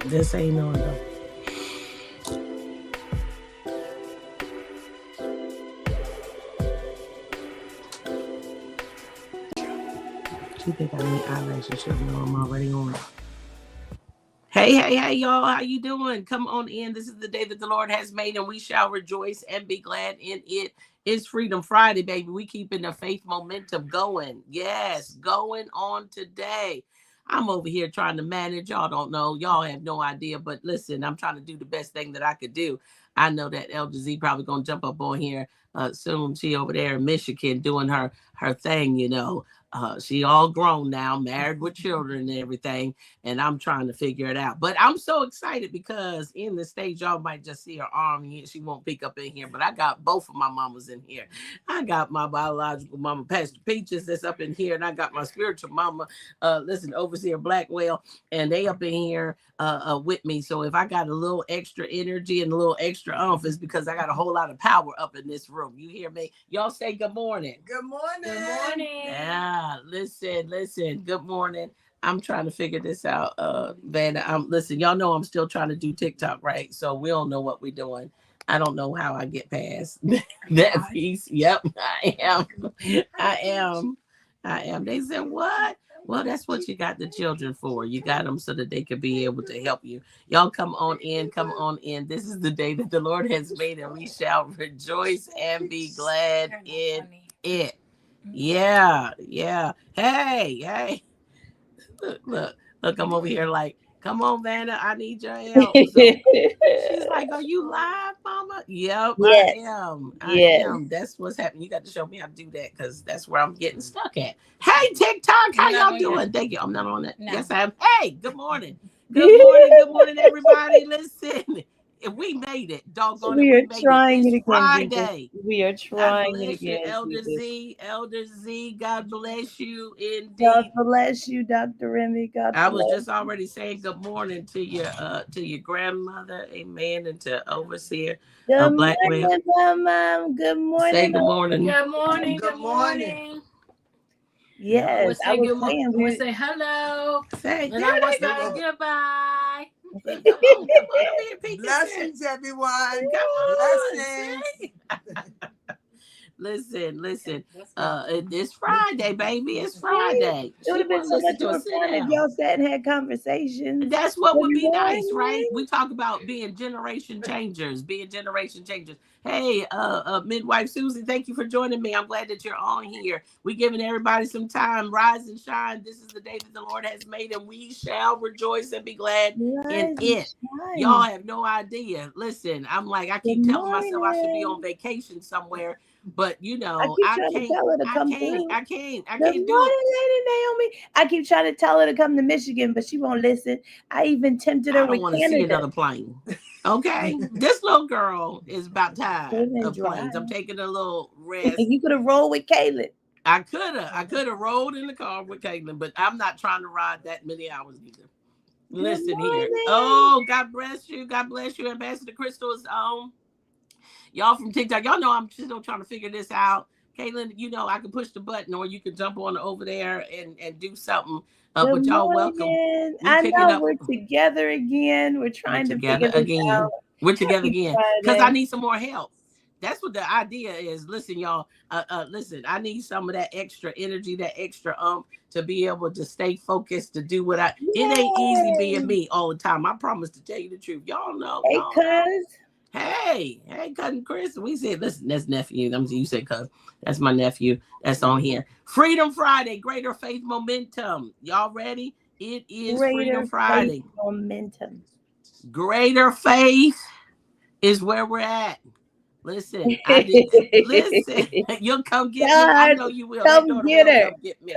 This ain't on though. She think I need eyelashes. She'll know I'm already on. Hey, y'all. How you doing? Come on in. This is the day that the Lord has made, and we shall rejoice and be glad in it. It's Freedom Friday, baby. We keeping the faith momentum going. Yes, going on today. I'm over here trying to manage. Y'all don't know. Y'all have no idea. But listen, I'm trying to do the best thing that I could do. I know that Elder Z probably gonna jump up on here soon. She over there in Michigan doing her thing, you know. She all grown now, married with children and everything, and I'm trying to figure it out. But I'm so excited because in the stage, y'all might just see her arm here. She won't peek up in here, but I got both of my mamas in here. I got my biological mama, Pastor Peaches, that's up in here, and I got my spiritual mama, listen, Overseer Blackwell, and they up in here with me. So if I got a little extra energy and a little extra it's because I got a whole lot of power up in this room. You hear me? Y'all say good morning. Good morning. Good morning. Yeah, listen. Good morning. I'm trying to figure this out, Vanna. Listen, y'all know I'm still trying to do TikTok, right? So we don't know what we're doing. I don't know how I get past that piece. Yep, I am. I am. They said, what? Well, that's what you got the children for. You got them so that they could be able to help you. Y'all come on in. Come on in. This is the day that the Lord has made, and we shall rejoice and be glad in it. Yeah. Hey. Look, I'm over here like, come on, Vanna, I need your help. So she's like, are you live, mama? Yep, Yes. I am. That's what's happening. You got to show me how to do that because that's where I'm getting stuck at. Hey, TikTok, how y'all doing? Thank you. I'm not on that. No. Yes, I am. Hey, good morning. Good morning, everybody. Listen. If we made it, doggone it, we made trying it. It's Friday. We are God trying it bless you, again. Elder Z. God bless you indeed. God bless you, Dr. Remy. I was just already saying good morning to your grandmother, amen, and to Overseer Good Blackwell. morning, Mama. Good morning. Say good morning. Good morning. Good morning. Yes, I was saying we say hello. Say and I was saying goodbye. Come on over here, Blessings, everyone. Blessings. Listen. It's Friday, baby. It's Friday. It would have been so much more fun if y'all sat and had conversations. That's what would be nice, right? We talk about being generation changers. Hey, Midwife Susie, thank you for joining me. I'm glad that you're on here. We're giving everybody some time. Rise and shine. This is the day that the Lord has made, and we shall rejoice and be glad in it. Y'all have no idea. Listen, I'm like, I keep telling myself I should be on vacation somewhere. But you know, I can't do it. Naomi. I keep trying to tell her to come to Michigan, but she won't listen. I even tempted her with Canada. I don't want to see another plane. Okay, this little girl is about tired of planes. I'm taking a little rest. You could have rolled with Caitlin. I could have rolled in the car with Caitlin, but I'm not trying to ride that many hours either. Listen here. Oh, God bless you, Ambassador Crystal is on. Y'all from TikTok, y'all know I'm still trying to figure this out. Caitlin, you know I can push the button, or you can jump on over there and do something. But y'all welcome. I know we're together again. We're trying to figure this out. We're together again because I need some more help. That's what the idea is. Listen, y'all. Listen, I need some of that extra energy, that extra to be able to stay focused to do what It ain't easy being me all the time. I promise to tell you the truth. Y'all know. Hey, cousin Chris. We said, listen, that's nephew. You said cuz. That's my nephew. That's on here. Freedom Friday, Greater Faith Momentum. Y'all ready? It is Freedom Friday. Momentum. Greater faith is where we're at. Listen, listen. You'll come get me. I know you will. Come get her.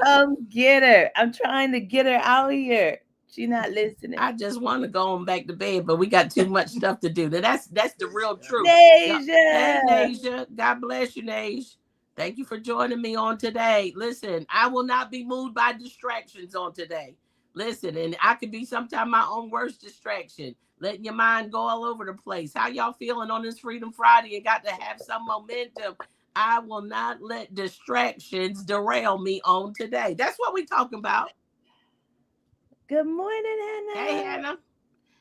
Come get her. I'm trying to get her out here. She's not listening. I just want to go on back to bed, but we got too much stuff to do. That's the real truth. Nasia. Hey, Nasia. God bless you, Nasia. Thank you for joining me on today. Listen, I will not be moved by distractions on today. Listen, and I could be sometimes my own worst distraction, letting your mind go all over the place. How y'all feeling on this Freedom Friday? You got to have some momentum. I will not let distractions derail me on today. That's what we're talking about. Good morning, Hannah. Hey, Hannah.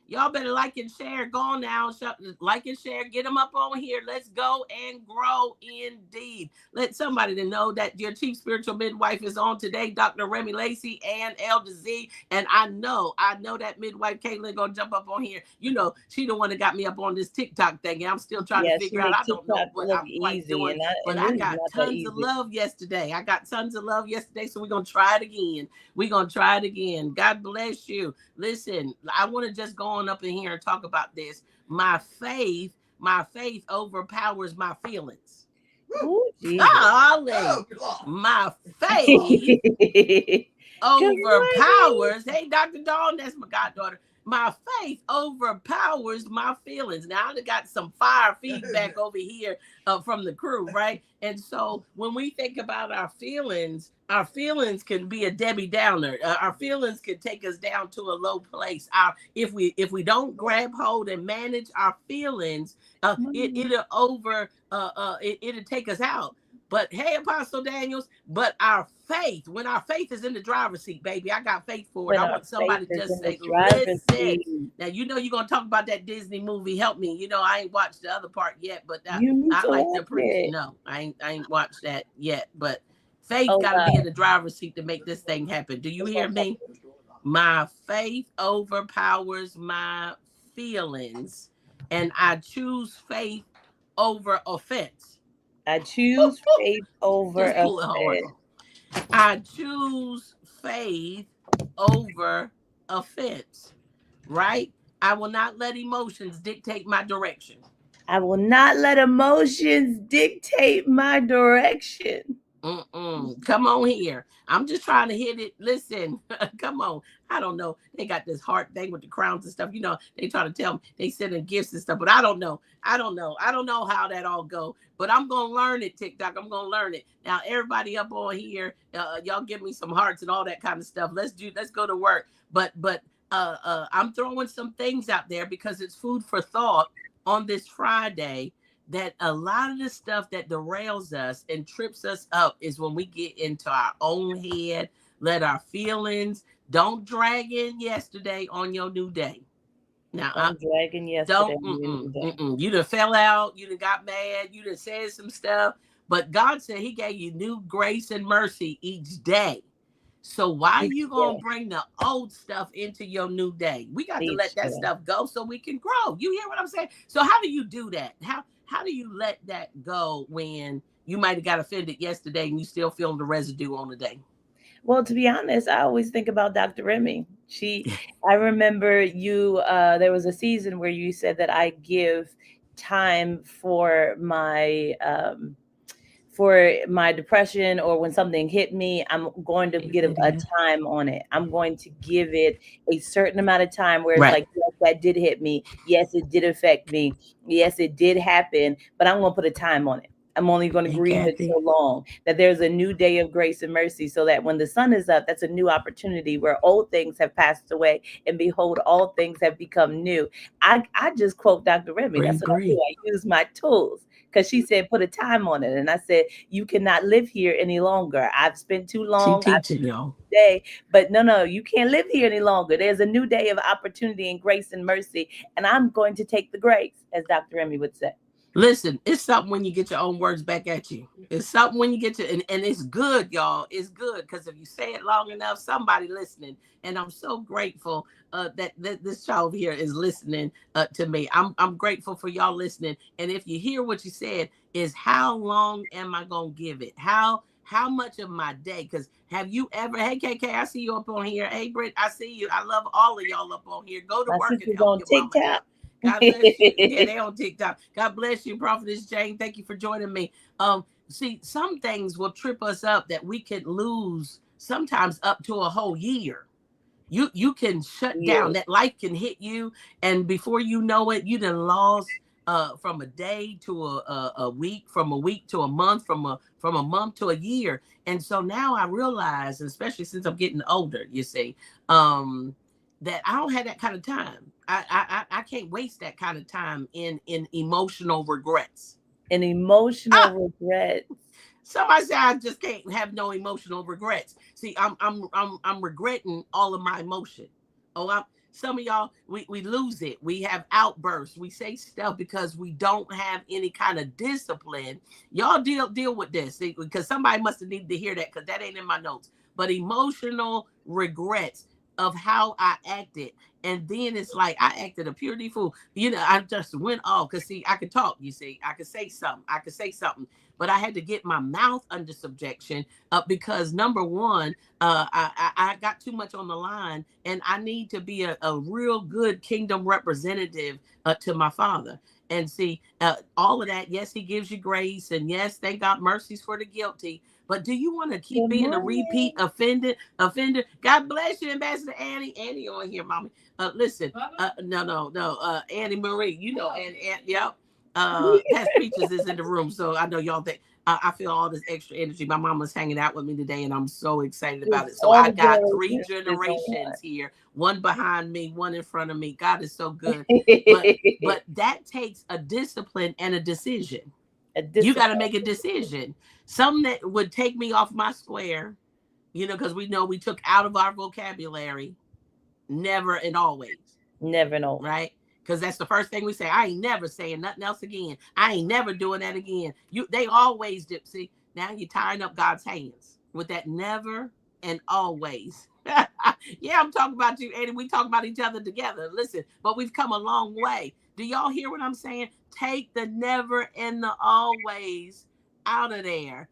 Y'all better like and share. Go on now. Like and share. Get them up on here. Let's go and grow indeed. Let somebody to know that your chief spiritual midwife is on today, Dr. Remy Lacey and Elder Z. And I know that midwife Caitlin gonna jump up on here. You know, she the one that got me up on this TikTok thing. And I'm still trying to figure out. I don't know what I'm quite doing. But I got tons of love yesterday. So we're gonna try it again. God bless you. Listen, I want to just go on up in here and talk about this. My faith overpowers my feelings. Ooh, Golly. My faith overpowers. Hey, Dr. Dawn, that's my goddaughter. My faith overpowers my feelings. Now I got some fire feedback over here from the crew, right? And so when we think about our feelings can be a Debbie Downer. Our feelings can take us down to a low place. If we don't grab hold and manage our feelings, it'll take us out. But hey, Apostle Daniels, when our faith is in the driver's seat, baby, I got faith for it. I want somebody to just say, listen. Now, you know you're going to talk about that Disney movie, Help Me. You know, I ain't watched the other part yet, but I like to preach. No, I ain't watched that yet, but faith got to be in the driver's seat to make this thing happen. Do you hear me? My faith overpowers my feelings, and I choose faith over offense. I choose faith over offense. I choose faith over offense, right? I will not let emotions dictate my direction. I will not let emotions dictate my direction. Come on here. I'm just trying to hit it. Listen, come on. I don't know. They got this heart thing with the crowns and stuff. You know, they try to tell me they sending gifts and stuff, but I don't know. I don't know how that all go, but I'm going to learn it, TikTok. I'm going to learn it. Now, everybody up on here, y'all give me some hearts and all that kind of stuff. Let's go to work. But I'm throwing some things out there because it's food for thought on this Friday. That a lot of the stuff that derails us and trips us up is when we get into our own head, let our feelings, don't drag in yesterday on your new day. Now, I'm dragging yesterday. You done fell out, you done got mad, you done said some stuff, but God said he gave you new grace and mercy each day. So why are you going to bring the old stuff into your new day? We got to let that stuff go so we can grow. You hear what I'm saying? So how do you do that? How do you let that go when you might have got offended yesterday and you still feeling the residue on the day? Well, to be honest, I always think about Dr. Remy. I remember you, there was a season where you said that I give time for my depression, or when something hit me, I'm going to give a time on it. I'm going to give it a certain amount of time where it's like, yes, that did hit me. Yes, it did affect me. Yes, it did happen, but I'm going to put a time on it. I'm only going to grieve it so long that there's a new day of grace and mercy, so that when the sun is up, that's a new opportunity where old things have passed away and behold, all things have become new. I just quote Dr. Remy. That's what I do. I use my tools. Because she said, put a time on it. And I said, you cannot live here any longer. I've spent too long. Teaching y'all. But no, you can't live here any longer. There's a new day of opportunity and grace and mercy. And I'm going to take the grace, as Dr. Remy would say. Listen, it's something when you get your own words back at you. It's something when you get and it's good, y'all. It's good because if you say it long enough, somebody listening. And I'm so grateful that this child here is listening to me. I'm grateful for y'all listening. And if you hear what you said, is how long am I gonna give it? How much of my day? Because have you ever? Hey, KK, I see you up on here. Hey, Britt, I see you. I love all of y'all up on here. Go to work and help your mama out. God bless you. Yeah, they on TikTok. God bless you, Prophetess Jane. Thank you for joining me. See, some things will trip us up that we could lose sometimes up to a whole year. You can shut down. That life can hit you, and before you know it, you done lost from a day to a week, from a week to a month, from a month to a year. And so now I realize, especially since I'm getting older, you see, that I don't have that kind of time. I can't waste that kind of time in emotional regrets. An emotional regret. Somebody say I just can't have no emotional regrets. See, I'm regretting all of my emotion. Some of y'all, we lose it. We have outbursts. We say stuff because we don't have any kind of discipline. Y'all deal with this, because somebody must have needed to hear that, because that ain't in my notes. But emotional regrets of how I acted. And then it's like I acted a purity fool. I just went off, because see, I could talk, I could say something. But I had to get my mouth under subjection, because number one, I got too much on the line, and I need to be a real good kingdom representative to my Father. And see, all of that, yes, he gives you grace, and yes, thank God, mercies for the guilty. But do you want to keep being a repeat offender? God bless you, Ambassador Annie. Annie on here, mommy. Listen, no. Annie Marie, and yep. Pastor Peaches is in the room, so I know y'all think I feel all this extra energy. My mama's hanging out with me today, and I'm so excited about it. So I got 3 generations here, one behind me, one in front of me. God is so good. But that takes a discipline and a decision. You got to make a decision. Something that would take me off my square, because we know we took out of our vocabulary, never and always. Never and always. Right? Because that's the first thing we say. I ain't never saying nothing else again. I ain't never doing that again. They always do. See, now you're tying up God's hands with that never and always. Yeah, I'm talking about you, Eddie. We talk about each other together. Listen, but we've come a long way. Do y'all hear what I'm saying? Take the never and the always out of there.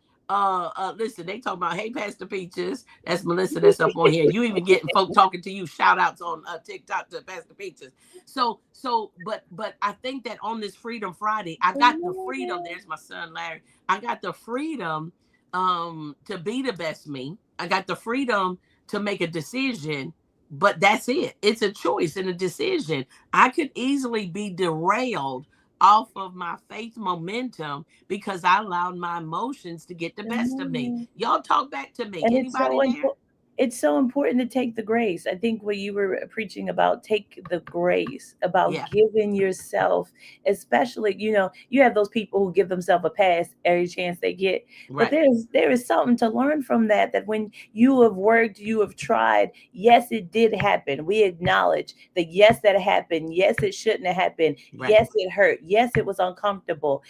Listen, they talk about, hey, Pastor Peaches. That's Melissa that's up on here. You even getting folk talking to you, shout outs on TikTok to Pastor Peaches. But I think that on this Freedom Friday, I got the freedom. There's my son Larry. I got the freedom to be the best me. I got the freedom to make a decision, but that's it. It's a choice and a decision. I could easily be derailed off of my faith momentum because I allowed my emotions to get the best of me. Y'all talk back to me. And anybody there? It's so important to take the grace. I think what you were preaching about, take the grace, about giving yourself, especially, you have those people who give themselves a pass every chance they get. Right. But there is something to learn from that when you have worked, you have tried. Yes, it did happen. We acknowledge that, yes, that happened. Yes, it shouldn't have happened. Right. Yes, it hurt. Yes, it was uncomfortable.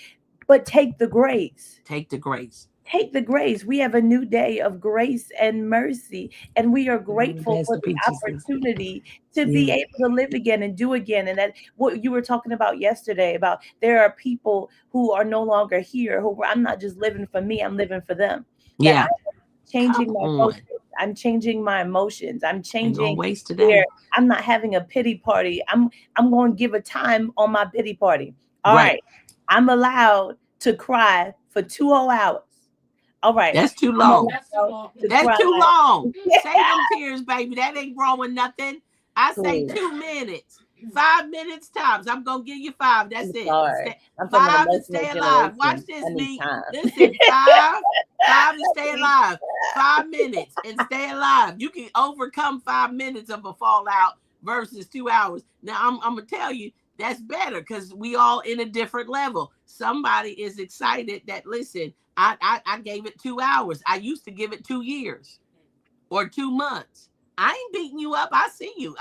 But take the grace. Take the grace. Take the grace. We have a new day of grace and mercy, and we are grateful for the opportunity to be able to live again and do again. And that what you were talking about yesterday, about there are people who are no longer here, who I'm not just living for me, I'm living for them. Yeah. Changing my focus. I'm changing my emotions. I'm changing where I'm not having a pity party. I'm going to give a time on my pity party. All right. I'm allowed to cry for 2 whole hours. All right. That's too long. That's too long. Say them tears, baby. That ain't growing nothing. I say 2 minutes. 5 minutes tops. I'm going to give you 5. That's it. 5 to stay alive. Watch this, me. Listen, 5 to stay alive. 5 minutes and stay alive. You can overcome 5 minutes of a fallout versus 2 hours. Now, I'm going to tell you, that's better because we all in a different level. Somebody is excited that, listen, I gave it 2 hours. I used to give it 2 years or 2 months. I ain't beating you up. I see you.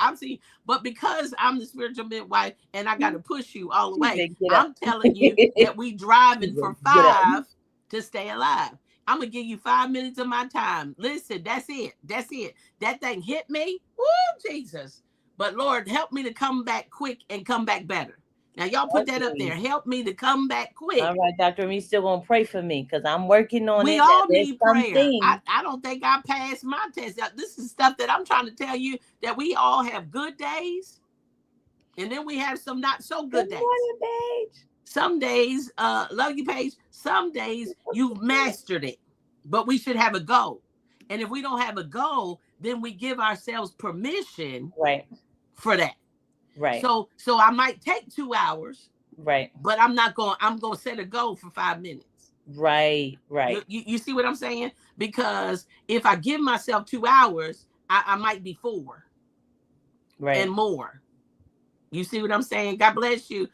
But because I'm the spiritual midwife and I got to push you all the way, I'm telling you that we driving for 5 to stay alive. I'm going to give you 5 minutes of my time. Listen, that's it. That thing hit me. Woo, Jesus. But Lord, help me to come back quick and come back better. Now, y'all put that up there. Help me to come back quick. All right, Dr. Me still going to pray for me because I'm working on it. We all need prayer. I don't think I passed my test. This is stuff that I'm trying to tell you, that we all have good days. And then we have some not so good days. Paige. Some days, love you, Paige. Some days you've mastered it. But we should have a goal. And if we don't have a goal, then we give ourselves permission for that. Right. So I might take 2 hours. Right. But I'm going to set a goal for 5 minutes. Right. You see what I'm saying? Because if I give myself 2 hours, I might be 4. Right. And more. You see what I'm saying? God bless you,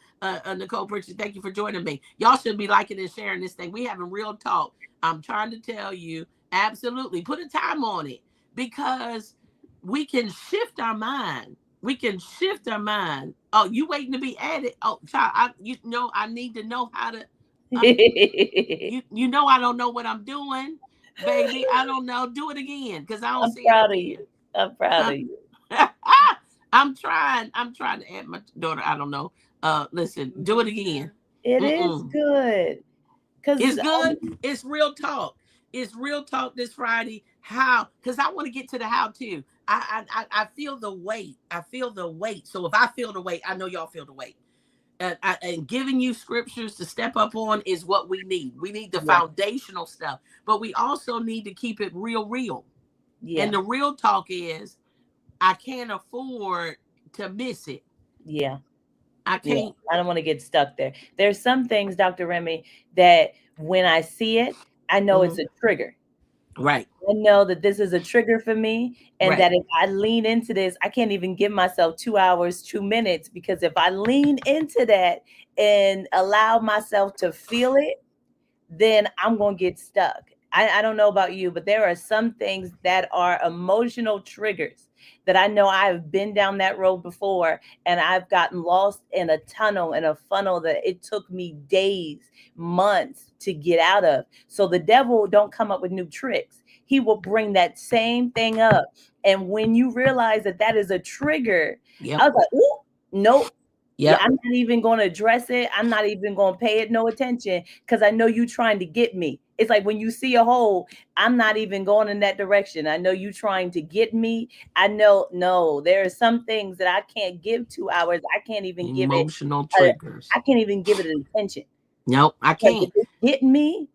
Nicole Pritchard. Thank you for joining me. Y'all should be liking and sharing this thing. We having real talk. I'm trying to tell you, absolutely. Put a time on it because we can shift our mind we can shift our mind. Oh, you waiting to be added? Oh, child, I need to know how to. You know I don't know what I'm doing, baby. I don't know. Do it again because I don't see it again. I'm proud of you. I'm trying to add my daughter. I don't know. Listen, do it again. It is good. It's good. It's real talk. It's real talk this Friday. How? Because I want to get to the how too. I feel the weight. I feel the weight. So if I feel the weight, I know y'all feel the weight. And giving you scriptures to step up on is what we need. We need the foundational stuff, but we also need to keep it real. Yeah. And the real talk is, I can't afford to miss it. Yeah. I can't. Yeah, I don't want to get stuck there. There's some things, Dr. Remy, that when I see it, I know it's a trigger. Right. I know that this is a trigger for me, and that if I lean into this, I can't even give myself 2 hours, 2 minutes, because if I lean into that and allow myself to feel it, then I'm going to get stuck. I don't know about you, but there are some things that are emotional triggers that I know I've been down that road before, and I've gotten lost in a tunnel, in a funnel that it took me days, months to get out of. So the devil don't come up with new tricks. He will bring that same thing up. And when you realize that that is a trigger, I was like, ooh, nope. Yeah, I'm not even going to address it. I'm not even going to pay it no attention because I know you trying to get me. It's like when you see a hole, I'm not even going in that direction. I know you trying to get me. I know, no, there are some things that I can't give 2 hours. I can't even give it emotional triggers. I can't even give it an attention. No, I can't. Like, if it's getting me,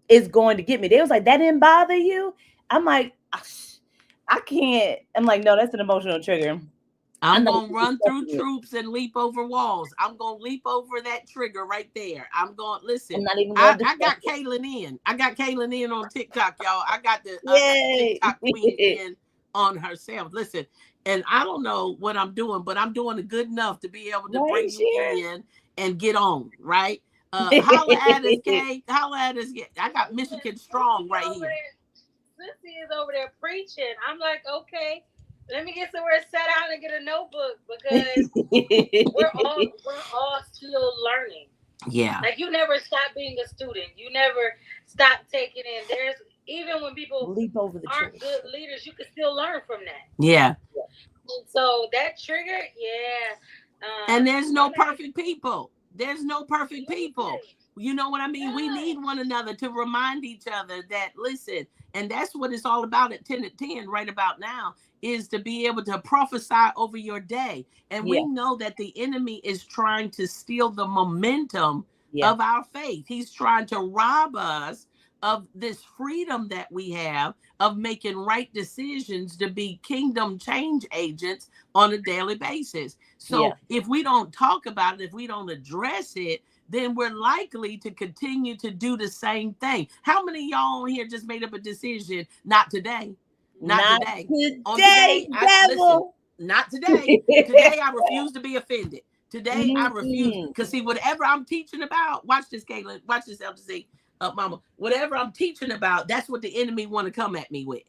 it's going to get me. They was like, that didn't bother you? I'm like, I can't. I'm like, no, that's an emotional trigger. I'm going to run through troops and leap over walls. I'm going to leap over that trigger right there. I'm going, listen, I got Kaylin in. I got Kaylin in on TikTok, y'all. I got the TikTok queen in on herself. Listen, and I don't know what I'm doing, but I'm doing it good enough to be able to bring you in and get on, right? Holla at us, Kay. Holla at us. I got Michigan Strong right here. Sissy is over there preaching. I'm like, okay. Let me get somewhere to sit down and get a notebook because we're all still learning. Yeah. Like you never stop being a student. You never stop taking in. There's even when people leap over the aren't good leaders, you can still learn from that. Yeah. So that trigger, and there's no perfect people. There's no perfect people. You know what I mean? We need one another to remind each other that, listen, and that's what it's all about at 10 at 10 right about now, is to be able to prophesy over your day. And we know that the enemy is trying to steal the momentum of our faith. He's trying to rob us of this freedom that we have of making right decisions to be kingdom change agents on a daily basis. So if we don't talk about it, if we don't address it, then we're likely to continue to do the same thing. How many of y'all on here just made up a decision? Not today. Not today. On today, listen, not today. Today, I refuse to be offended. Today, I refuse. Because see, whatever I'm teaching about, watch this, Caitlin. Watch this, LTC, Mama. Whatever I'm teaching about, that's what the enemy want to come at me with.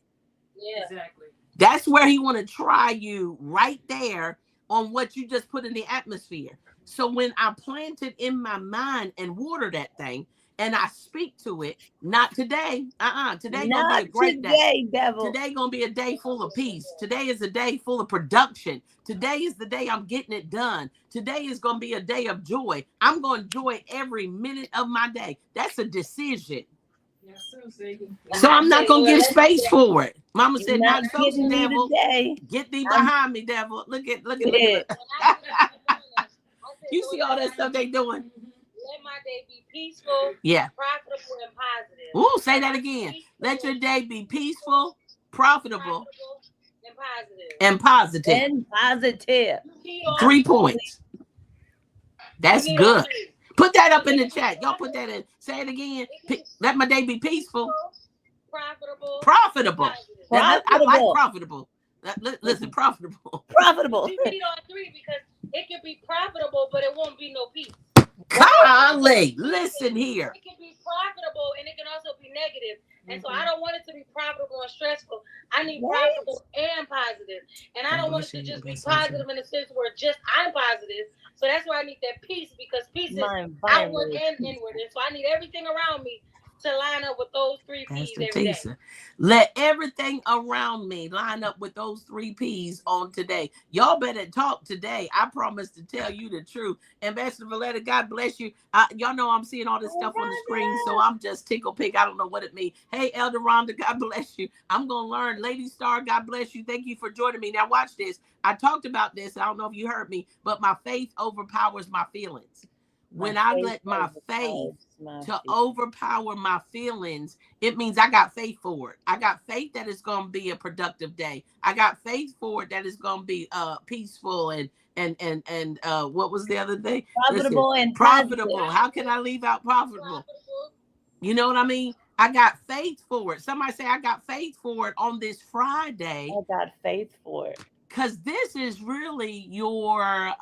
Yeah, exactly. That's where he want to try you right there on what you just put in the atmosphere. So when I plant it in my mind and water that thing, and I speak to it, not today. Today gonna be a great day. Devil. Today gonna be a day full of peace. Today is a day full of production. Today is the day I'm getting it done. Today is gonna be a day of joy. I'm gonna enjoy every minute of my day. That's a decision. So I'm not gonna give space for it. Mama said, "Not so, devil. Get thee behind me, devil." Look at it. You see all that stuff they doing. Let my day be peaceful, profitable, and positive. Ooh, say that again. Let your day be peaceful, profitable, and positive. 3 points. That's good. Put that up in the chat. Y'all put that in. Say it again. Let my day be peaceful, profitable. I like profitable. Listen, profitable. Profitable. We need all three because it can be profitable, but it won't be no peace. Golly, listen here. It can be profitable and it can also be negative. And so I don't want it to be profitable and stressful. I need profitable and positive. And I don't want it to just be positive in the sense where just I'm positive. So that's why I need that peace, because peace is outward and inward. And so I need everything around me to line up with those 3 P's every day. Let everything around me line up with those 3 P's on today. Y'all better talk today. I promise to tell you the truth. Ambassador Valletta, God bless you. Y'all know I'm seeing all this stuff on the screen, so I'm just tickle pig. I don't know what it means. Hey, Elder Rhonda, God bless you. I'm going to learn. Lady Star, God bless you. Thank you for joining me. Now watch this. I talked about this. I don't know if you heard me, but my faith overpowers my feelings. When I let my faith to overpower my feelings, it means I got faith for it. I got faith that it's going to be a productive day. I got faith for it that it's going to be peaceful and what was the other thing? Profitable. Listen, profitable. How can I leave out profitable? You know what I mean? I got faith for it. Somebody say I got faith for it on this Friday. I got faith for it. Because this is really your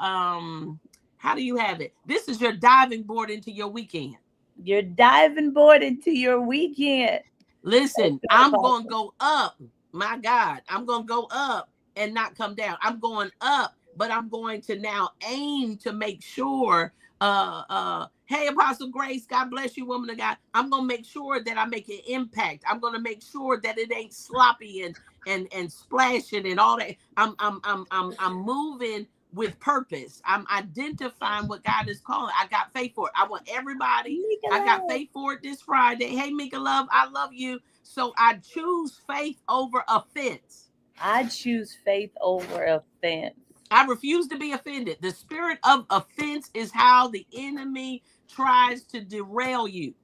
how do you have it? This is your diving board into your weekend. You're diving board into your weekend. Listen, I'm going to go up. My God, I'm going to go up and not come down. I'm going up, but I'm going to now aim to make sure. Hey, Apostle Grace, God bless you, woman of God. I'm going to make sure that I make an impact. I'm going to make sure that it ain't sloppy and splashing and all that. I'm moving with purpose. I'm identifying what God is calling. I got faith for it. I want everybody. I got faith for it this Friday. Hey, Mika Love, I love you. So I choose faith over offense. I choose faith over offense. I refuse to be offended. The spirit of offense is how the enemy tries to derail you.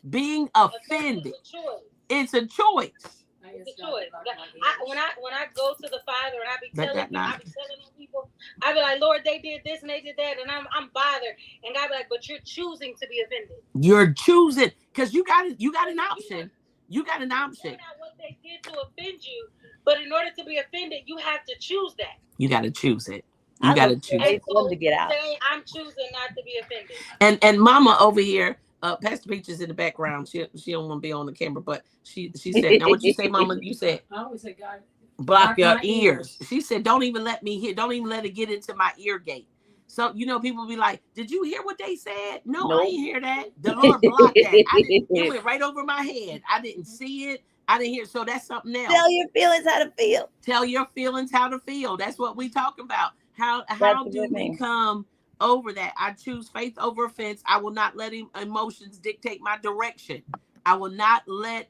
Being offended. It's a choice. It's a choice. When I go to the Father and I be telling people, I be like, Lord, they did this and they did that, and I'm bothered. And God be like, but you're choosing to be offended. You're choosing because you got an option. You got an option. Not what they did to offend you, but in order to be offended, you have to choose that. You got to choose it. You got to choose it. To get out. I'm choosing not to be offended. And Mama over here. Pastor Peach is in the background. She don't want to be on the camera, but she said, "Now what you say, Mama?" You said, "I always say, God, block your ears." She said, "Don't even let me hear. Don't even let it get into my ear gate." So people be like, "Did you hear what they said?" No, I didn't hear that. The Lord blocked that. It went right over my head. I didn't see it. I didn't hear. So that's something else. Tell your feelings how to feel. Tell your feelings how to feel. That's what we talk about. How do we come over that? I choose faith over offense. I will not let emotions dictate my direction. I will not let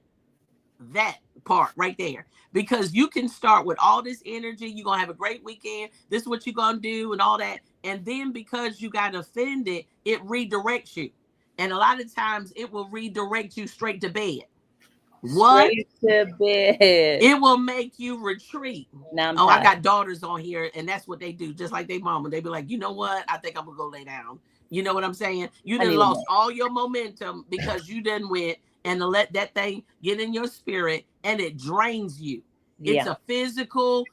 that part right there, because you can start with all this energy. You're going to have a great weekend. This is what you're going to do and all that. And then because you got offended, it redirects you. And a lot of times it will redirect you straight to bed. Straight to bed. It will make you retreat. Now I got daughters on here, and that's what they do. Just like they mama, they be like, you know what? I think I'm gonna go lay down. You know what I'm saying? You done lost all your momentum because you done went and let that thing get in your spirit, and it drains you. It's a physical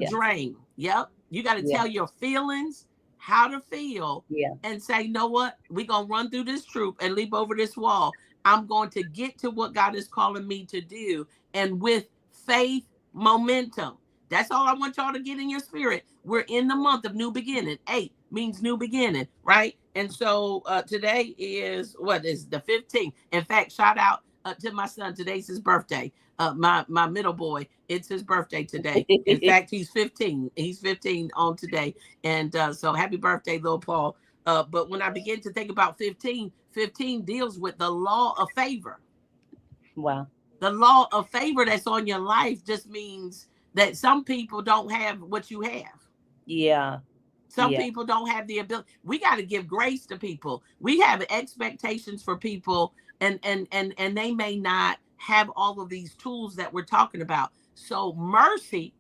drain. Yep. You got to tell your feelings how to feel and say, you know what? We're going to run through this troop and leap over this wall. I'm going to get to what God is calling me to do. And with faith, momentum. That's all I want y'all to get in your spirit. We're in the month of new beginning. 8 means new beginning, right? And so today is the 15th. In fact, shout out to my son. Today's his birthday. My middle boy, it's his birthday today. In fact, he's 15. He's 15 on today. And so happy birthday, little Paul. But when I begin to think about 15 deals with the law of favor. Wow. The law of favor that's on your life just means that some people don't have what you have. Yeah. Some people don't have the ability. We got to give grace to people. We have expectations for people, and they may not have all of these tools that we're talking about. So mercy's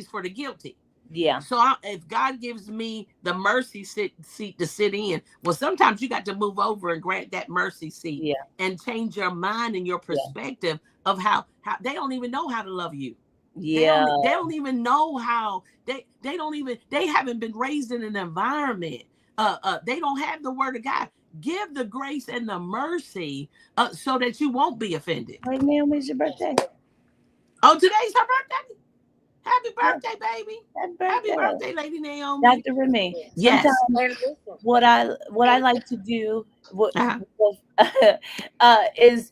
for the guilty. Yeah. So if God gives me the mercy seat to sit in, well, sometimes you got to move over and grant that mercy seat and change your mind and your perspective of how they don't even know how to love you. Yeah. They don't even know how they haven't been raised in an environment they don't have the word of God. Give the grace and the mercy so that you won't be offended. Wait, man, when's your birthday? Oh, today's her birthday. Happy birthday, baby. Happy birthday, Lady Naomi. Dr. Remy. Yes. Sometimes what I like to do is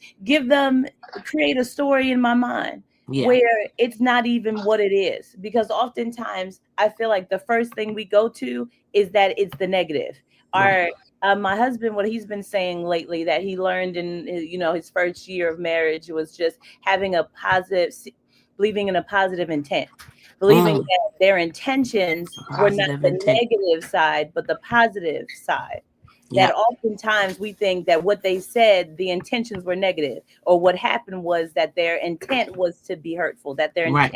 create a story in my mind where it's not even what it is. Because oftentimes I feel like the first thing we go to is that it's the negative. My husband, what he's been saying lately that he learned in his first year of marriage was just having believing in a positive intent, believing that their intentions were not the negative side, but the positive side. That oftentimes we think that what they said, the intentions were negative, or what happened was that their intent was to be hurtful, that their intent.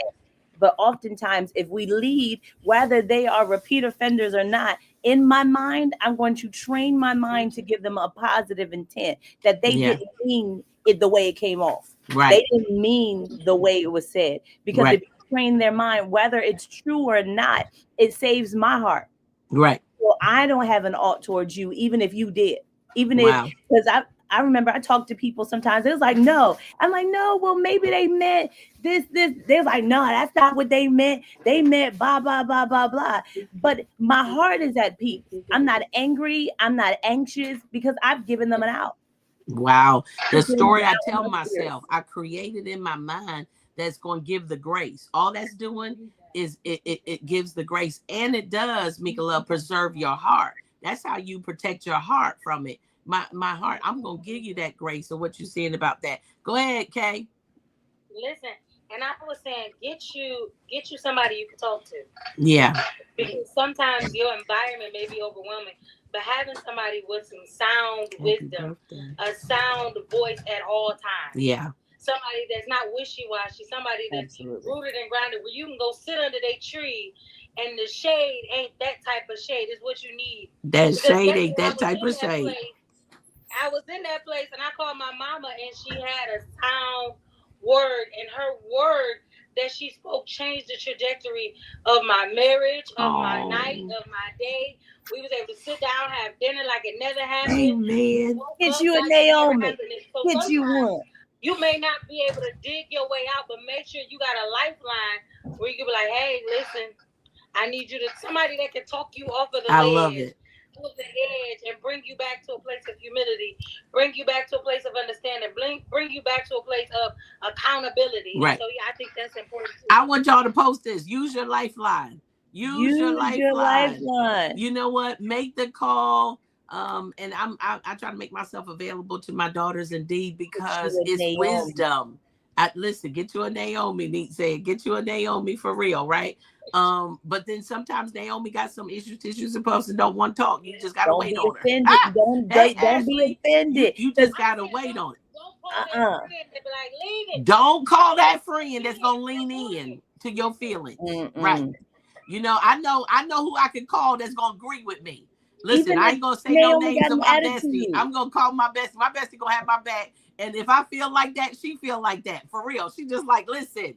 But oftentimes, if we lead, whether they are repeat offenders or not, in my mind, I'm going to train my mind to give them a positive intent, that they didn't mean it the way it came off. They didn't mean the way it was said. Because if you train their mind, whether it's true or not, it saves my heart. Right. So I don't have an ought towards you, even if you did. Even if, because I remember I talk to people sometimes. It was like, no. I'm like, no, well, maybe they meant this. They're like, no, that's not what they meant. They meant blah, blah, blah, blah, blah. But my heart is at peace. I'm not angry. I'm not anxious because I've given them an out. Wow. The story I tell myself, I created in my mind that's going to give the grace. All that's doing is it gives the grace. And it does, Mika Love, preserve your heart. That's how you protect your heart from it. My heart, I'm going to give you that grace. So what you saying about that? Go ahead, Kay. Listen, and I was saying, get you somebody you can talk to. Yeah. Because sometimes your environment may be overwhelming, but having somebody with some sound wisdom, a sound voice at all times. Yeah. Somebody that's not wishy-washy, somebody that's rooted and grounded, where you can go sit under their tree and the shade ain't that type of shade, is what you need. That shade ain't that type of shade. I was in that place and I called my mama and she had a sound word, and her word that she spoke changed the trajectory of my marriage, of my night, of my day. We was able to sit down, have dinner like it never happened. Amen. Get you a Naomi. Get you one. You may not be able to dig your way out, but make sure you got a lifeline where you can be like, hey, listen, I need you to, somebody that can talk you off of the ledge. I love it. Off the edge and bring you back to a place of humility, bring you back to a place of understanding, bring you back to a place of accountability. Right. So yeah, I think that's important too. I want y'all to post this. Use your lifeline. Use your lifeline. You know what? Make the call. And I try to make myself available to my daughters indeed, because it's wisdom. Listen, get you a Naomi. Neat said, get you a Naomi for real, right? But then sometimes Naomi got some issues and puffs and don't want to talk. You just gotta wait on her. Don't be offended. You just gotta wait on it. Like, don't call that friend that's gonna lean in to your feelings, right? You know, I know who I can call that's gonna agree with me. Listen, I ain't gonna say no names of my bestie. I'm gonna call my bestie. My bestie gonna have my back. And if I feel like that, she feel like that. For real. She just like, listen,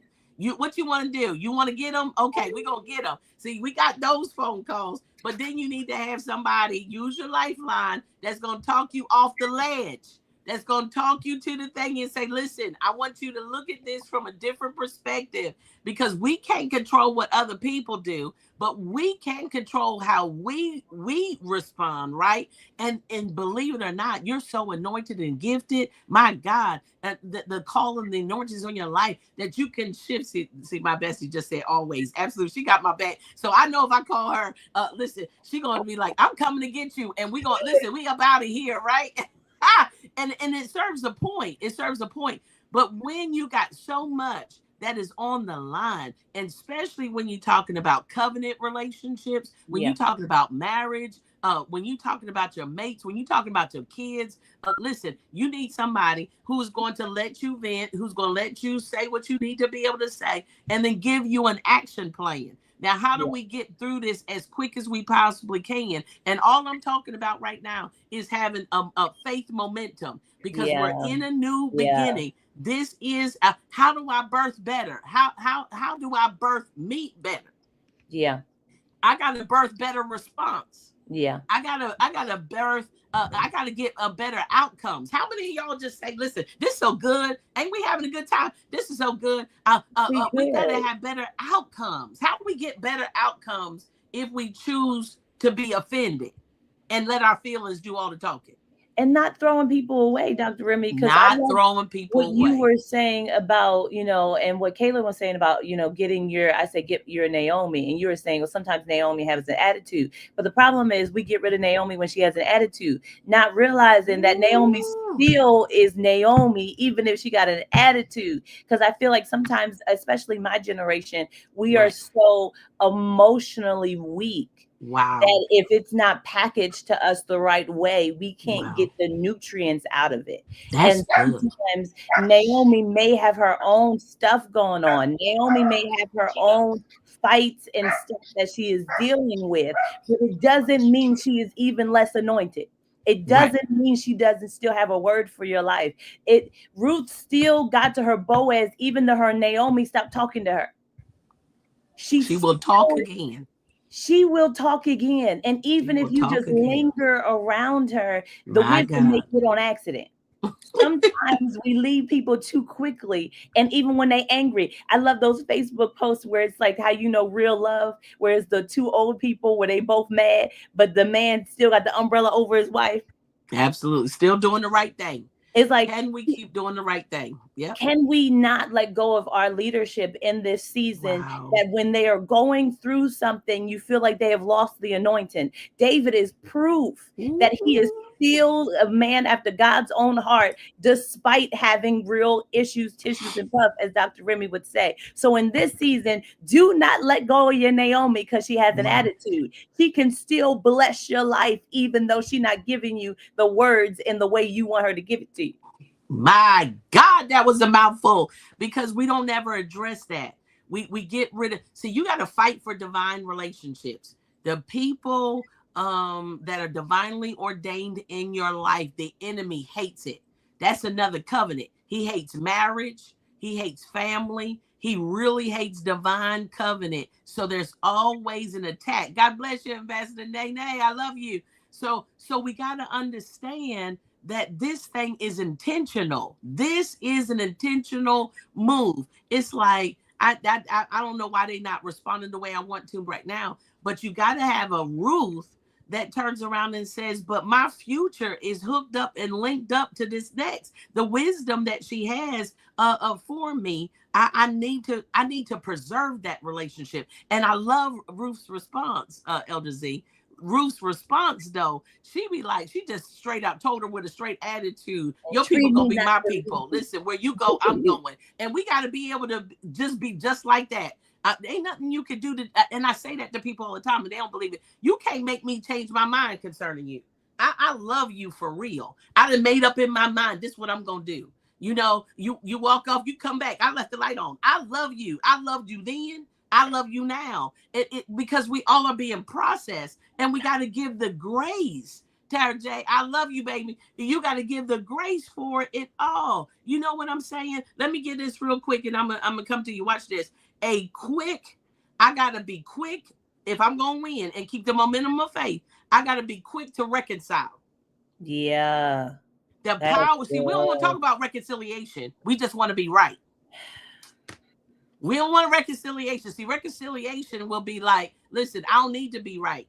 what you want to do? You want to get them? Okay, we're gonna get them. See, we got those phone calls, but then you need to have somebody, use your lifeline, that's gonna talk you off the ledge. That's going to talk you to the thing and say, listen, I want you to look at this from a different perspective, because we can't control what other people do, but we can control how we respond, right? And believe it or not, you're so anointed and gifted. My God, the call and the anointings on your life that you can shift. See, my bestie just said always. Absolutely. She got my back. So I know if I call her, listen, she going to be like, I'm coming to get you. And we going to, listen, we up out of here, right? And it serves a point. It serves a point. But when you got so much that is on the line, and especially when you're talking about covenant relationships, when you're talking about marriage, when you're talking about your mates, when you're talking about your kids, listen, you need somebody who's going to let you vent, who's going to let you say what you need to be able to say, and then give you an action plan. Now, how do we get through this as quick as we possibly can? And all I'm talking about right now is having a faith momentum, because we're in a new beginning. This is how do I birth better? How do I birth meat better? Yeah. I got to birth better response. Yeah. I gotta birth. I gotta get a better outcomes. How many of y'all just say, "Listen, this is so good. Ain't we having a good time? This is so good. We gotta have better outcomes." How do we get better outcomes if we choose to be offended and let our feelings do all the talking? And not throwing people away, Dr. Remy, because I Not throwing people what you away. were saying about, and what Kayla was saying about, getting get your Naomi, and you were saying, well, sometimes Naomi has an attitude, but the problem is we get rid of Naomi when she has an attitude, not realizing that Naomi still is Naomi, even if she got an attitude. Because I feel like sometimes, especially my generation, we are so emotionally weak. Wow. That if it's not packaged to us the right way, we can't get the nutrients out of it. That's and sometimes Naomi may have her own stuff going on. Naomi may have her own fights and stuff that she is dealing with, but it doesn't mean she is even less anointed. It doesn't mean she doesn't still have a word for your life. Ruth still got to her Boaz, even though her Naomi stopped talking to her. She will talk again. She will talk again. And even if you just linger around her, the wisdom may get on accident. Sometimes we leave people too quickly. And even when they're angry, I love those Facebook posts where it's like how real love, where it's the two old people where they both mad, but the man still got the umbrella over his wife. Absolutely. Still doing the right thing. It's like, can we keep doing the right thing? Yeah. Can we not let go of our leadership in this season? That when they are going through something, you feel like they have lost the anointing. David is proof that he is still a man after God's own heart, despite having real issues, tissues, and puff, as Dr. Remy would say. So in this season, do not let go of your Naomi because she has an attitude. She can still bless your life, even though she's not giving you the words in the way you want her to give it to you. My God, that was a mouthful, because we don't ever address that. We get rid of, see, you got to fight for divine relationships. The people that are divinely ordained in your life, the enemy hates it. That's another covenant. He hates marriage. He hates family. He really hates divine covenant. So there's always an attack. God bless you, Ambassador Nene. I love you. So we got to understand that this thing is intentional. This is an intentional move. It's like, I don't know why they're not responding the way I want to right now, but you got to have a Ruth that turns around and says, but my future is hooked up and linked up to this next. The wisdom that she has for me, I need to preserve that relationship. And I love Ruth's response, Elder Z. Ruth's response, though, she just straight up told her with a straight attitude, your people gonna be my people. Listen, where you go, I'm going. And we got to be able to just be just like that. Ain't nothing you can do to, and I say that to people all the time, and they don't believe it. You can't make me change my mind concerning you. I love you for real. I done made up in my mind, this is what I'm gonna do. You walk off, you come back. I left the light on. I love you. I loved you then. I love you now. Because we all are being processed, and we got to give the grace. Tara J, I love you, baby. You got to give the grace for it all. You know what I'm saying? Let me get this real quick, and I'm gonna come to you. Watch this. I got to be quick if I'm gonna win and keep the momentum of faith. I got to be quick to reconcile. Yeah. The power. See, we don't want to talk about reconciliation. We just want to be right. We don't want a reconciliation. See, reconciliation will be like, listen, I don't need to be right.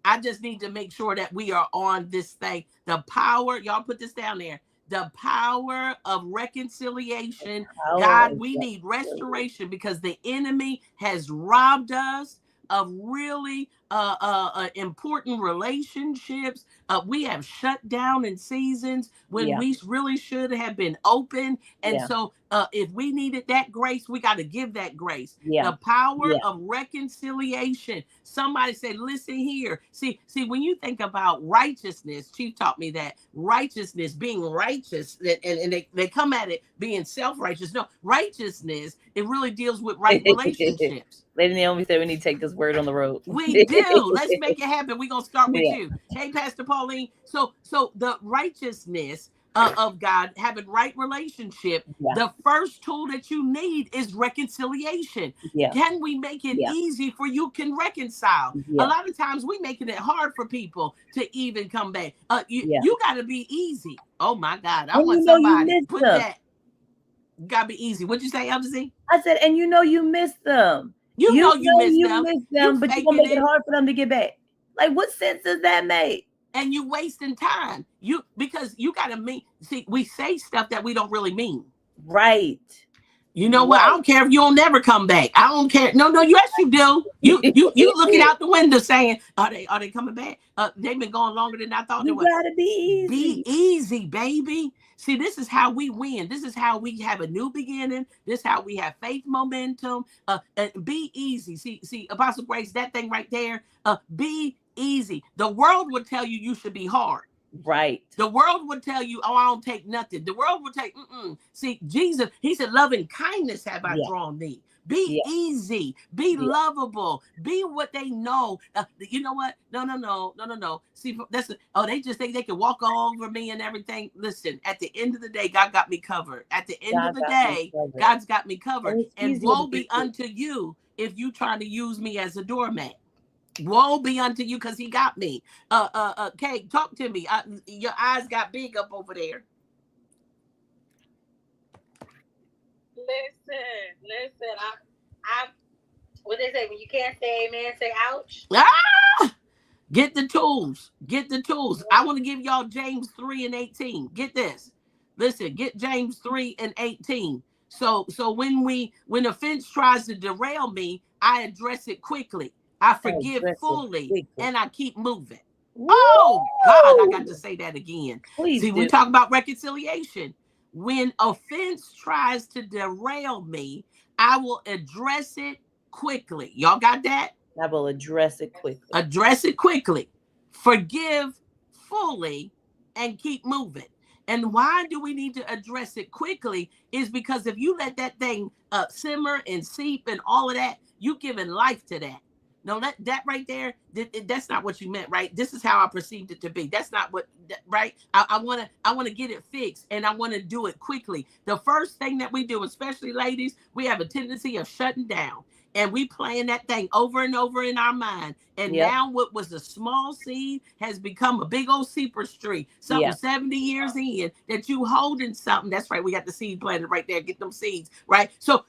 I just need to make sure that we are on this thing. The power, y'all put this down there. The power of reconciliation. God, we need restoration, because the enemy has robbed us of really important relationships. We have shut down in seasons when we really should have been open. And so if we needed that grace, we got to give that grace. The power of reconciliation. Somebody said, listen here. See, when you think about righteousness, Chief taught me that righteousness, being righteous, and they come at it being self-righteous. No, righteousness, it really deals with right relationships. Lady Naomi said we need to take this word on the road. We do. Let's make it happen. We're going to start with you. Hey, Pastor Pauline. So the righteousness, of God, having right relationship, the first tool that you need is reconciliation. Can we make it easy for you can reconcile? A lot of times we making it hard for people to even come back. You got to be easy. Oh my God. I want somebody to put that. Got to be easy. What'd you say, LZ? I said, and you miss them. You know you miss them, but you're going to make it hard for them to get back. Like, what sense does that make? And you wasting time. Because you gotta see, we say stuff that we don't really mean. Right. You know what? I don't care if you don't never come back. I don't care. No, yes, you do. You looking out the window saying, are they coming back? They've been going longer than I thought they would. You gotta be easy. Be easy, baby. See, this is how we win. This is how we have a new beginning. This is how we have faith momentum. And be easy. See, Apostle Grace, that thing right there. Be easy. The world would tell you should be hard. Right. The world would tell you, oh, I don't take nothing. The world would take, See, Jesus, he said, loving kindness have I drawn thee. Be easy. Be lovable. Be what they know. You know what? No. See, they just think they can walk all over me and everything. Listen, at the end of the day, God got me covered. At the end of the day, God's got me covered. And woe be unto you if you try to use me as a doormat. Woe be unto you, because he got me. Kate, talk to me. Your eyes got big up over there. Listen. I what they say, when you can't say amen, say ouch. Get the tools. I want to give y'all James 3:18. Get this. Listen, get James 3:18. So when offense tries to derail me, I address it quickly. I forgive fully, and I keep moving. Woo! Oh, God, I got to say that again. See, we talk about reconciliation. When offense tries to derail me, I will address it quickly. Y'all got that? I will address it quickly. Address it quickly. Forgive fully, and keep moving. And why do we need to address it quickly? Is because if you let that thing simmer and seep and all of that, you giving life to that. No, that right there, that's not what you meant, right? This is how I perceived it to be. That's not what, right? I want to get it fixed, and I want to do it quickly. The first thing that we do, especially ladies, we have a tendency of shutting down. And we playing that thing over and over in our mind. And now what was a small seed has become a big old cypress tree. Something 70 years in that you holding something. That's right. We got the seed planted right there. Get them seeds, right? So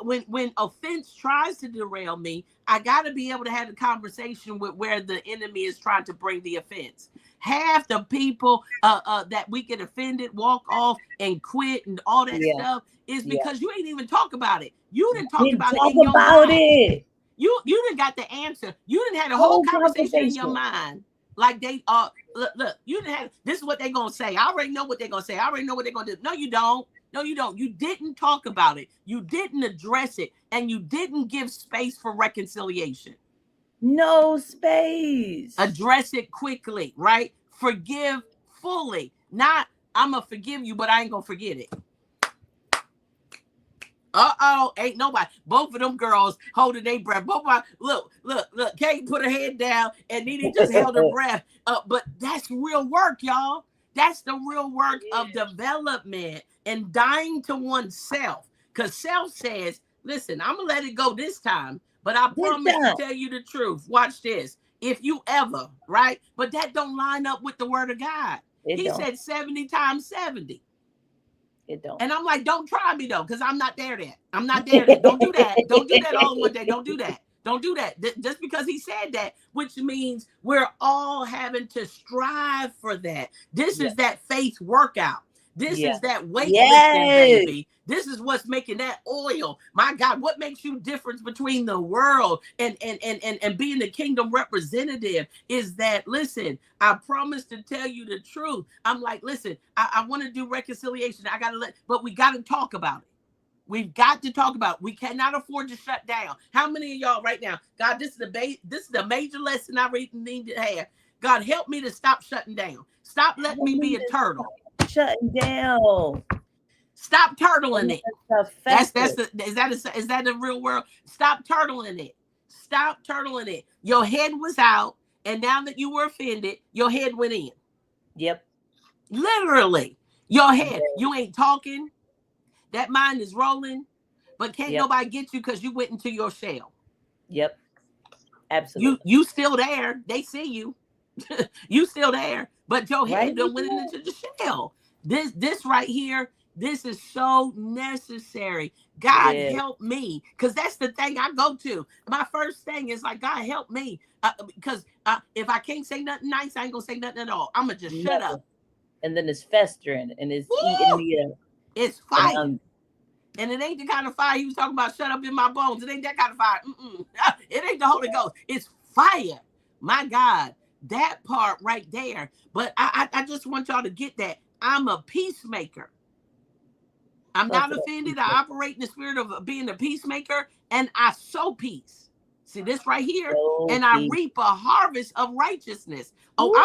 when offense tries to derail me, I got to be able to have a conversation with where the enemy is trying to bring the offense. Half the people that we get offended, walk off and quit and all that stuff is because you ain't even talk about it. You didn't talk about it in your mind. You didn't got the answer. You didn't have a whole conversation in your mind. Like they look, you didn't have, this is what they're gonna say. I already know what they're gonna say. I already know what they're gonna do. No, you don't. You didn't talk about it. You didn't address it, and you didn't give space for reconciliation. No space. Address it quickly, right? Forgive fully. Not, I'm gonna forgive you, but I ain't gonna forget it. Ain't nobody. Both of them girls holding their breath. Look. Kate put her head down, and Nene just held her breath. But that's real work, y'all. That's the real work of development and dying to oneself. Because self says, listen, I'm going to let it go this time, but I promise to tell you the truth. Watch this. If you ever, right? But that don't line up with the word of God. He said 70 times 70. It don't. And I'm like, don't try me though, because I'm not there yet. I'm not there yet. Don't do that. Don't do that all in one day. Don't do that. Don't do that. Just because he said that, which means we're all having to strive for that. This is that faith workout. This is that weightlifting, baby. This is what's making that oil. My God, what makes you difference between the world and being the kingdom representative is that, listen, I promise to tell you the truth. I'm like, listen, I want to do reconciliation. But we got to talk about it. We've got to talk about it. We cannot afford to shut down. How many of y'all right now, God, this is the major lesson I really need to have. God, help me to stop shutting down. Stop letting me be a turtle. Shutting down. Stop turtling it. Is that the real world? Stop turtling it. Stop turtling it. Your head was out, and now that you were offended, your head went in. Yep. Literally. Your head. You ain't talking. That mind is rolling. But can't nobody get you because you went into your shell. Yep. Absolutely. You still there. They see you. You still there. But your head done went into the shell. This right here, this is so necessary. God help me. Because that's the thing I go to. My first thing is like, God help me. Because if I can't say nothing nice, I ain't going to say nothing at all. I'm going to just shut up. And then it's festering and it's eating me up. It's fire. And it ain't the kind of fire he was talking about, shut up in my bones. It ain't that kind of fire. It ain't the Holy Ghost. It's fire. My God, that part right there. But I just want y'all to get that. I'm a peacemaker. I'm not offended. I operate in the spirit of being a peacemaker, and I sow peace. See this right here? And I reap a harvest of righteousness.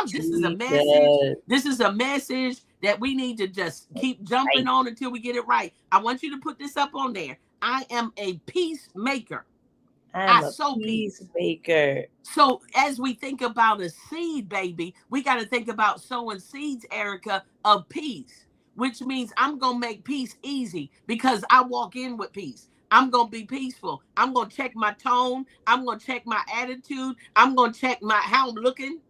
This is a message. This is a message that we need to just keep jumping on until we get it right. I want you to put this up on there. I am a peacemaker. I sow peacemaker. So as we think about a seed, baby, we got to think about sowing seeds, Erica, of peace, which means I'm going to make peace easy because I walk in with peace. I'm going to be peaceful. I'm going to check my tone. I'm going to check my attitude. I'm going to check how I'm looking.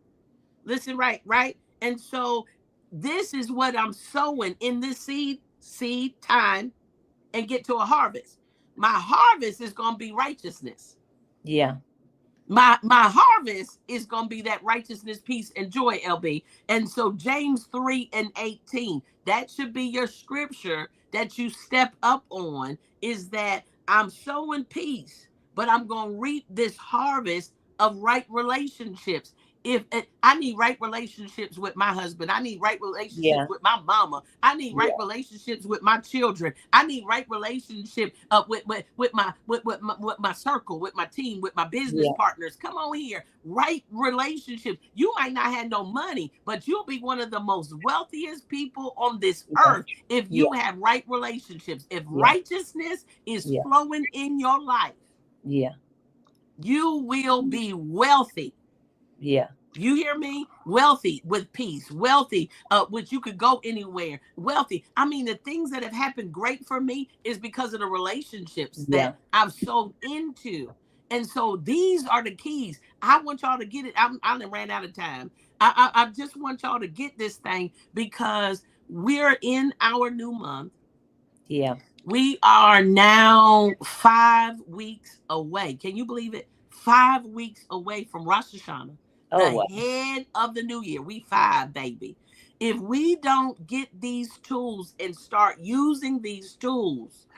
Listen, right? And so this is what I'm sowing in this seed time and get to a harvest. My harvest is going to be righteousness. Yeah. My harvest is going to be that righteousness, peace, and joy, LB. And so James 3:18, that should be your scripture that you step up on, is that I'm sowing peace, but I'm going to reap this harvest of right relationships. If I need right relationships with my husband, I need right relationships with my mama, I need right relationships with my children, I need right relationship with my circle, with my team, with my business partners. Come on here, right relationships. You might not have no money, but you'll be one of the most wealthiest people on this earth if you have right relationships. If righteousness is flowing in your life, you will be wealthy. Yeah. You hear me? Wealthy with peace, wealthy, which you could go anywhere. Wealthy. I mean, the things that have happened great for me is because of the relationships that I've sold into. And so these are the keys. I want y'all to get it. I ran out of time. I just want y'all to get this thing because we're in our new month. Yeah. We are now 5 weeks away. Can you believe it? 5 weeks away from Rosh Hashanah. Ahead of the new year. We 5, baby. If we don't get these tools and start using these tools,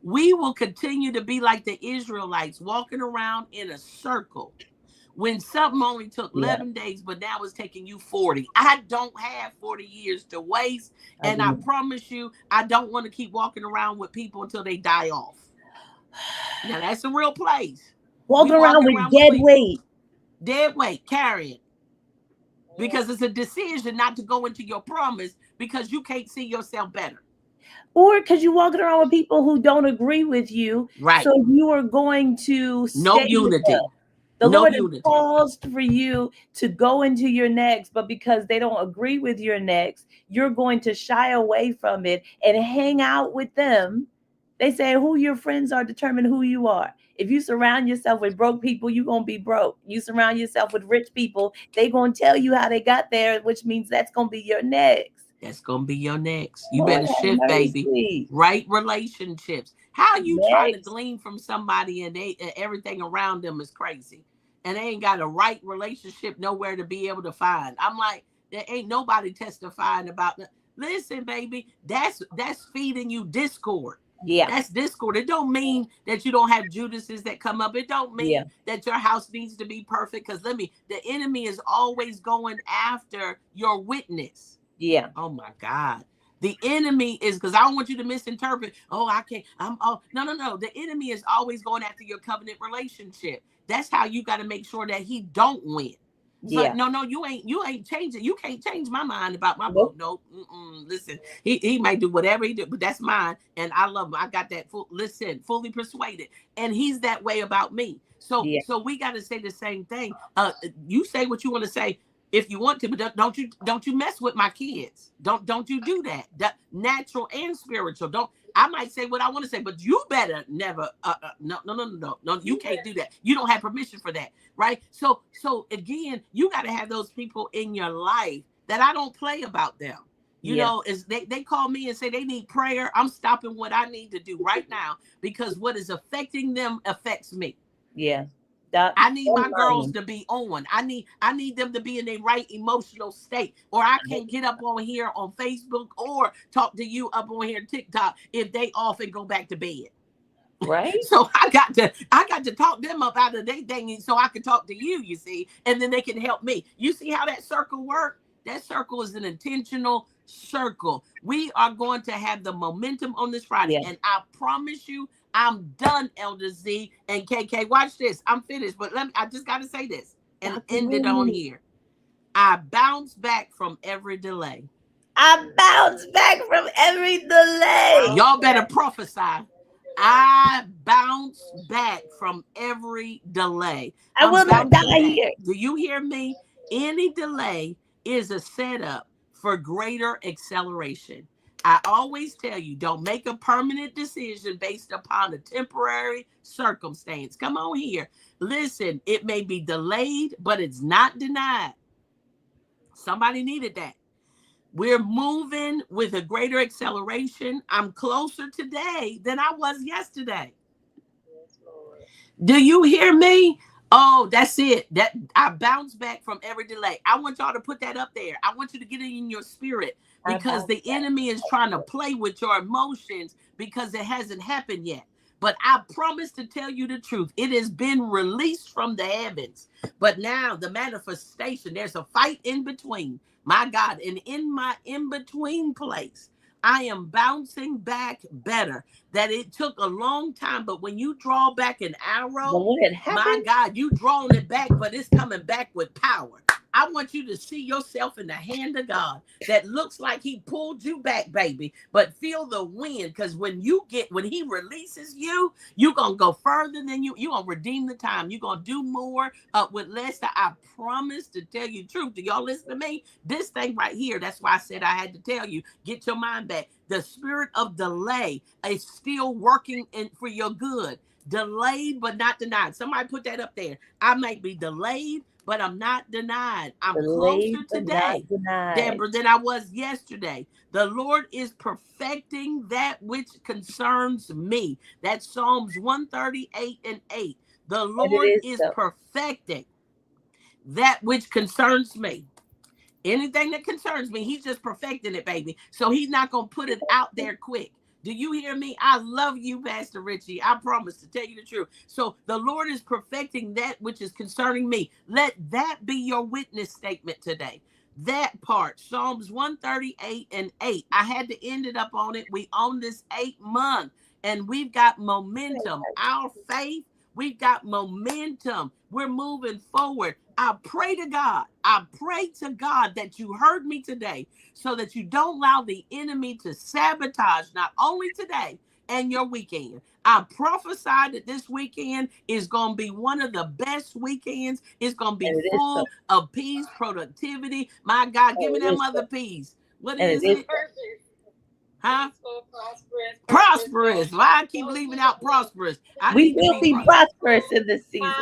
we will continue to be like the Israelites, walking around in a circle when something only took 11 days, but now it's taking you 40. I don't have 40 years to waste. And I promise you, I don't want to keep walking around with people until they die off. Now, that's a real place. Walking around with dead weight. Dead weight, carrying. Because it's a decision not to go into your promise because you can't see yourself better. Or because you're walking around with people who don't agree with you. Right. So you are going to no unity. The Lord has caused for you to go into your next, but because they don't agree with your next, you're going to shy away from it and hang out with them. They say who your friends are determine who you are. If you surround yourself with broke people, you're going to be broke. You surround yourself with rich people, they're going to tell you how they got there, which means that's going to be your next. That's going to be your next. You better shift, baby. Right relationships. How you trying to glean from somebody and everything around them is crazy. And they ain't got a right relationship nowhere to be able to find. I'm like, there ain't nobody testifying about that. Listen, baby, that's feeding you discord. Yeah. That's discord. It don't mean that you don't have Judases that come up. It don't mean that your house needs to be perfect. Because the enemy is always going after your witness. Yeah. Oh my God. The enemy is, because I don't want you to misinterpret. Oh, I can't. No. The enemy is always going after your covenant relationship. That's how you got to make sure that he don't win. So, no, you ain't changing. You can't change my mind about my book. No, listen, he might do whatever he do, but that's mine, and I love him. I got that fully persuaded, and he's that way about me. So we got to say the same thing. You say what you want to say. if you want to, but don't you mess with my kids. Don't you do that. That natural and spiritual. Don't. I might say what I want to say, but you better never. No. You can't do that. You don't have permission for that, right? So again, you got to have those people in your life that I don't play about them. You know, is they call me and say they need prayer. I'm stopping what I need to do right now because what is affecting them affects me. Yeah. I need my girls to be on. I need them to be in the right emotional state, or I can't get up on here on Facebook or talk to you up on here TikTok if they off and go back to bed. Right. So I got to talk them up out of their thing so I can talk to you, you see, and then they can help me. You see how that circle works? That circle is an intentional circle. We are going to have the momentum on this Friday, and I promise you, I'm done, Elder Z and KK. Watch this. I'm finished, but I just got to say this and end it on here. I bounce back from every delay. I bounce back from every delay. Y'all better prophesy. I bounce back from every delay. I will not die here. Do you hear me? Any delay is a setup for greater acceleration. I always tell you, don't make a permanent decision based upon a temporary circumstance. Come on here. Listen, it may be delayed, but it's not denied. Somebody needed that. We're moving with a greater acceleration. I'm closer today than I was yesterday. Yes, Lord. Do you hear me? Oh, that's it. That I bounce back from every delay. I want y'all to put that up there. I want you to get it in your spirit because the enemy is trying to play with your emotions because it hasn't happened yet. But I promise to tell you the truth. It has been released from the heavens. But now the manifestation, there's a fight in between. My God, and in my in-between place, I am bouncing back better. That it took a long time, but when you draw back an arrow, my God, you drawing it back, but it's coming back with power. I want you to see yourself in the hand of God that looks like he pulled you back, baby, but feel the wind, because when he releases you, you're going to go further than you're going to redeem the time. You're going to do more with less. I promise to tell you the truth. Do y'all listen to me? This thing right here, that's why I said I had to tell you, get your mind back. The spirit of delay is still working for your good. Delayed, but not denied. Somebody put that up there. I might be delayed, but I'm not denied. I'm closer today, Deborah, than I was yesterday. The Lord is perfecting that which concerns me. That's Psalms 138:8. The Lord is perfecting that which concerns me. Anything that concerns me, he's just perfecting it, baby. So he's not going to put it out there quick. Do you hear me? I love you, Pastor Richie. I promise to tell you the truth. So the Lord is perfecting that which is concerning me. Let that be your witness statement today. That part, Psalms 138:8. I had to end it up on it. We own this 8th month, and we've got momentum. Our faith, we've got momentum. We're moving forward. I pray to God that you heard me today so that you don't allow the enemy to sabotage not only today and your weekend. I prophesy that this weekend is going to be one of the best weekends. It's going to be full of peace, productivity. My God, give me that mother peace. What is it? Huh? Prosperous. Why I keep leaving out prosperous? We will be prosperous in this season.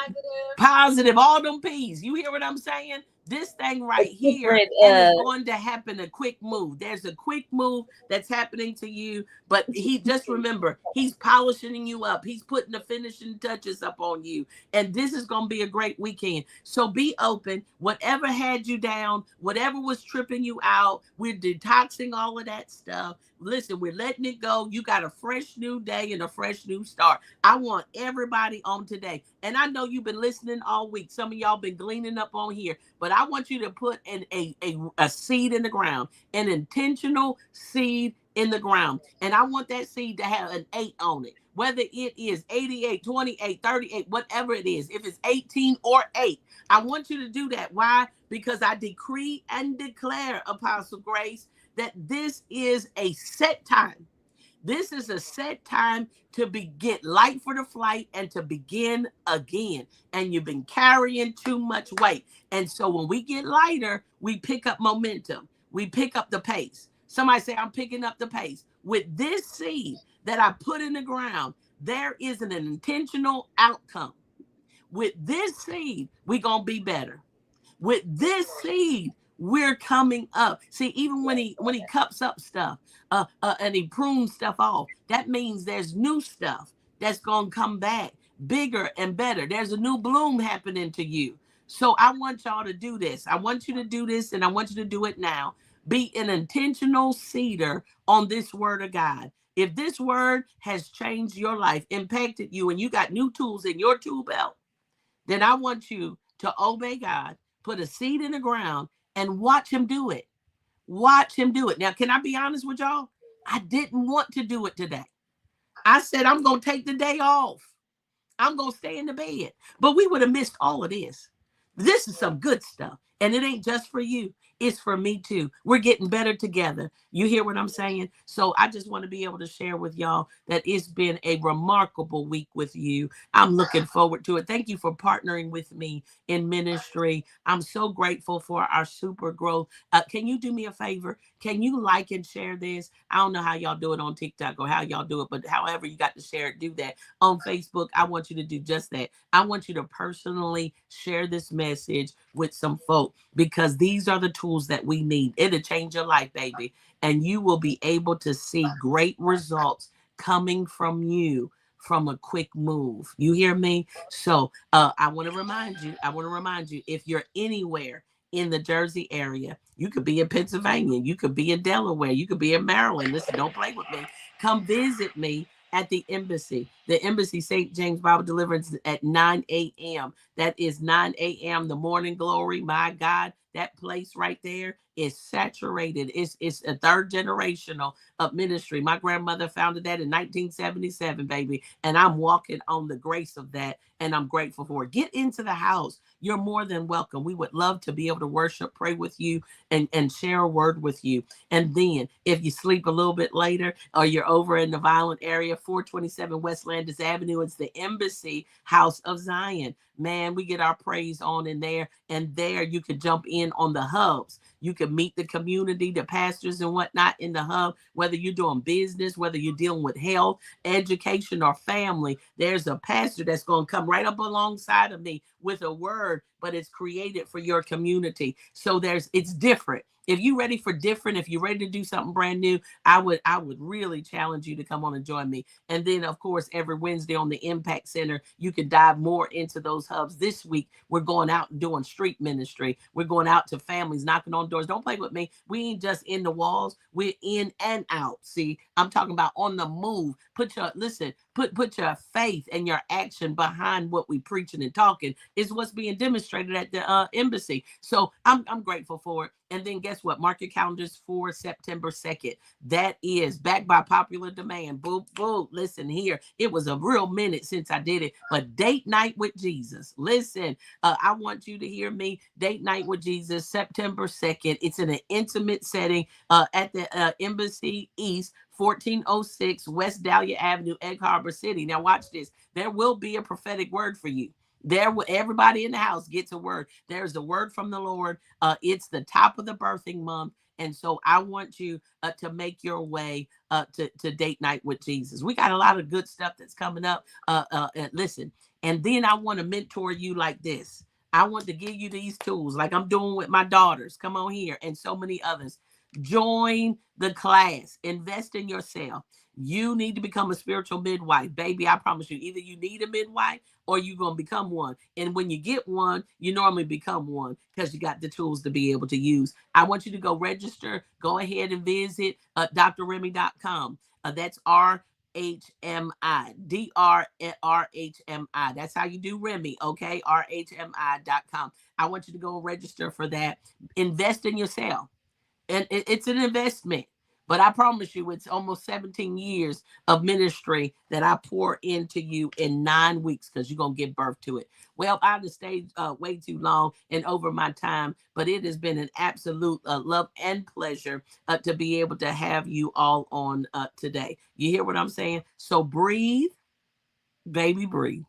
Positive. All them P's. You hear what I'm saying? This thing right here is going to happen a quick move. There's a quick move that's happening to you, but he just remember, he's polishing you up. He's putting the finishing touches up on you. And this is going to be a great weekend. So be open. Whatever had you down, whatever was tripping you out, we're detoxing all of that stuff. Listen, we're letting it go. You got a fresh new day and a fresh new start. I want everybody on today. And I know you've been listening all week. Some of y'all been gleaning up on here, but I want you to put a seed in the ground, an intentional seed in the ground. And I want that seed to have an 8 on it, whether it is 88, 28, 38, whatever it is. If it's 18 or 8, I want you to do that. Why? Because I decree and declare, Apostle Grace, that this is a set time. This is a set time to get light for the flight and to begin again. And you've been carrying too much weight. And so when we get lighter, we pick up momentum. We pick up the pace. Somebody say, I'm picking up the pace. With this seed that I put in the ground, there is an intentional outcome. With this seed, we're going to be better. With this seed, we're coming up. See, even when he cups up stuff and he prunes stuff off, that means there's new stuff that's gonna come back bigger and better. There's a new bloom happening to you. So I want y'all to do this. I want you to do this, and I want you to do it now. Be an intentional seeder on this word of God. If this word has changed your life, impacted you, and you got new tools in your tool belt, then I want you to obey God, put a seed in the ground, and watch him do it. Watch him do it. Now, can I be honest with y'all? I didn't want to do it today. I said, I'm going to take the day off. I'm going to stay in the bed. But we would have missed all of this. This is some good stuff. And it ain't just for you. It's for me too. We're getting better together. You hear what I'm saying? So I just want to be able to share with y'all that it's been a remarkable week with you. I'm looking forward to it. Thank you for partnering with me in ministry. I'm so grateful for our super growth. Can you do me a favor? Can you like and share this? I don't know how y'all do it on TikTok or how y'all do it, but however you got to share it, do that. On Facebook, I want you to do just that. I want you to personally share this message with some folk, because these are the tools that we need. It'll change your life, baby. And you will be able to see great results coming from you from a quick move. You hear me? So I want to remind you, if you're anywhere in the Jersey area, you could be in Pennsylvania, you could be in Delaware, you could be in Maryland. Listen, don't play with me. Come visit me at the embassy St. James Bible Deliverance at 9 a.m. That is 9 a.m. the morning glory. My God, that place right there is saturated. It's a third generational of ministry. My grandmother founded that in 1977, baby. And I'm walking on the grace of that. And I'm grateful for it. Get into the house. You're more than welcome. We would love to be able to worship, pray with you, and share a word with you. And then if you sleep a little bit later, or you're over in the violent area, 427 West Landis Avenue, it's the Embassy House of Zion. Man, we get our praise on in there. And there you can jump in on the hubs. You can meet the community, the pastors and whatnot in the hub, whether you're doing business, whether you're dealing with health, education, or family. There's a pastor that's going to come right up alongside of me with a word, but it's created for your community. So it's different. If you're ready for different, if you're ready to do something brand new, I would really challenge you to come on and join me. And then, of course, every Wednesday on the Impact Center, you can dive more into those hubs. This week, we're going out and doing street ministry. We're going out to families, knocking on doors. Don't play with me. We ain't just in the walls. We're in and out. See, I'm talking about on the move. Put your faith and your action behind what we preaching and talking is what's being demonstrated at the embassy. So I'm grateful for it. And then guess what? Mark your calendars for September 2nd. That is backed by popular demand. Boo, boo. Listen here. It was a real minute since I did it, but date night with Jesus. Listen, I want you to hear me. Date night with Jesus, September 2nd. It's in an intimate setting at the Embassy East, 1406 West Dahlia Avenue, Egg Harbor City. Now watch this. There will be a prophetic word for you. Everybody in the house gets a word. There's a word from the Lord. It's the top of the birthing month. And so I want you to make your way to date night with Jesus. We got a lot of good stuff that's coming up. Listen, and then I want to mentor you like this. I want to give you these tools like I'm doing with my daughters. Come on here, and so many others. Join the class. Invest in yourself. You need to become a spiritual midwife. Baby, I promise you, either you need a midwife or you're going to become one. And when you get one, you normally become one because you got the tools to be able to use. I want you to go register. Go ahead and visit drrhmi.com. That's RHMi, DRHMI. That's how you do Remy, okay? RHMI.com. I want you to go register for that. Invest in yourself. And it's an investment. But I promise you, it's almost 17 years of ministry that I pour into you in 9 weeks, because you're going to give birth to it. Well, I've stayed way too long and over my time, but it has been an absolute love and pleasure to be able to have you all on today. You hear what I'm saying? So breathe, baby, breathe.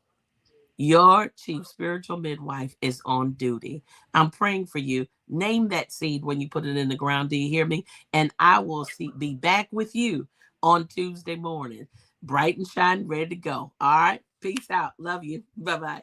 Your chief spiritual midwife is on duty. I'm praying for you. Name that seed when you put it in the ground. Do you hear me? And I will be back with you on Tuesday morning, bright and shine, ready to go. All right. Peace out. Love you. Bye bye.